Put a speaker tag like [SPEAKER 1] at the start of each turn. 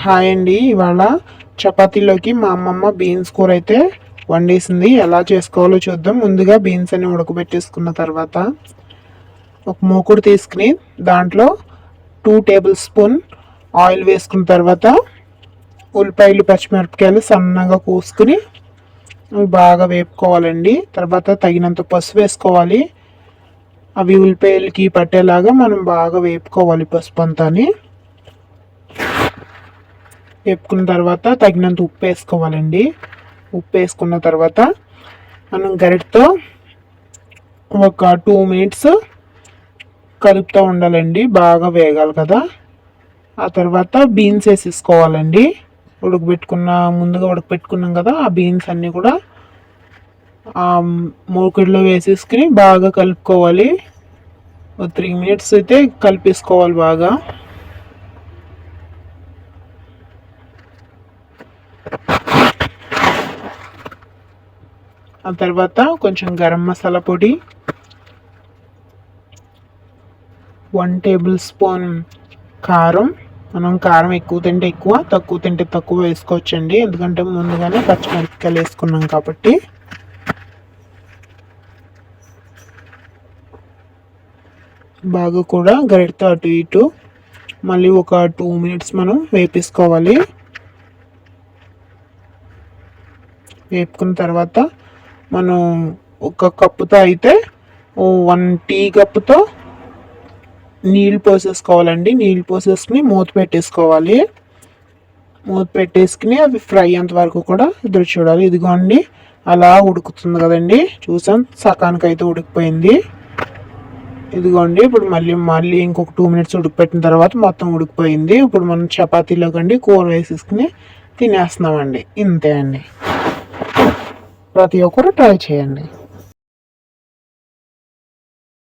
[SPEAKER 1] Hi అండి. ఇవాళ చపాతీలోకి మా అమ్మమ్మ బీన్స్ కూర అయితే వండేసింది. ఎలా చేసుకోవాలో చూద్దాం. ముందుగా బీన్స్ అన్ని ఉడకబెట్టేసుకున్న తర్వాత ఒక మూకుడు తీసుకుని దాంట్లో 2 టేబుల్ స్పూన్ ఆయిల్ వేసుకున్న తర్వాత ఉల్లిపాయలు పచ్చిమిరపకాయలు సన్నగా కోసుకుని అవి బాగా వేపుకోవాలండి. తర్వాత తగినంత పసుపు వేసుకోవాలి. అవి ఉల్లిపాయలకి పట్టేలాగా మనం బాగా వేపుకోవాలి పసుపు అంతాని. వేపుకున్న తర్వాత తగినంత ఉప్పు వేసుకోవాలండి. ఉప్పు వేసుకున్న తర్వాత మనం గరిటతో ఒక 2 మినిట్స్ కలుపుతూ ఉండాలండి. బాగా వేగాలి కదా. ఆ తర్వాత బీన్స్ వేసేసుకోవాలండి. ముందుగా ఉడకబెట్టుకున్నాం కదా, ఆ బీన్స్ అన్నీ కూడా ఆ మూకుడులో వేసేసుకుని బాగా కలుపుకోవాలి. 3 మినిట్స్ అయితే కలిపేసుకోవాలి బాగా. ఆ తర్వాత కొంచెం గరం మసాలా పొడి, 1 టేబుల్ స్పూన్ కారం. మనం కారం ఎక్కువ తింటే ఎక్కువ, తక్కువ తింటే తక్కువ వేసుకోవచ్చండి. ఎందుకంటే ముందుగానే పచ్చిమిరపకాయలు వేసుకున్నాం కాబట్టి. బాగా కూడా గరిటతో అటు ఇటు మళ్ళీ ఒక 2 మినిట్స్ మనం వేపేసుకోవాలి. వేపుకున్న తర్వాత మనం ఒక కప్పుతో అయితే 1 టీ కప్పుతో నీళ్ళు పోసేసుకోవాలండి. నీళ్ళు పోసేసుకుని మూత పెట్టేసుకోవాలి. మూత పెట్టేసుకుని అవి ఫ్రై అయ్యేంత వరకు కూడా ఎదురు చూడాలి. ఇదిగోండి అలా ఉడుకుతుంది కదండి. చూసాం సకానికి అయితే ఉడికిపోయింది. ఇదిగోండి ఇప్పుడు మళ్ళీ ఇంకొక 2 మినిట్స్ ఉడికిపెట్టిన తర్వాత మొత్తం ఉడికిపోయింది. ఇప్పుడు మనం చపాతీలో కండి కూర వేసేసుకుని తినేస్తున్నామండి. ఇంతే అండి. ప్రతి ఒక్కరు ట్రై చేయండి.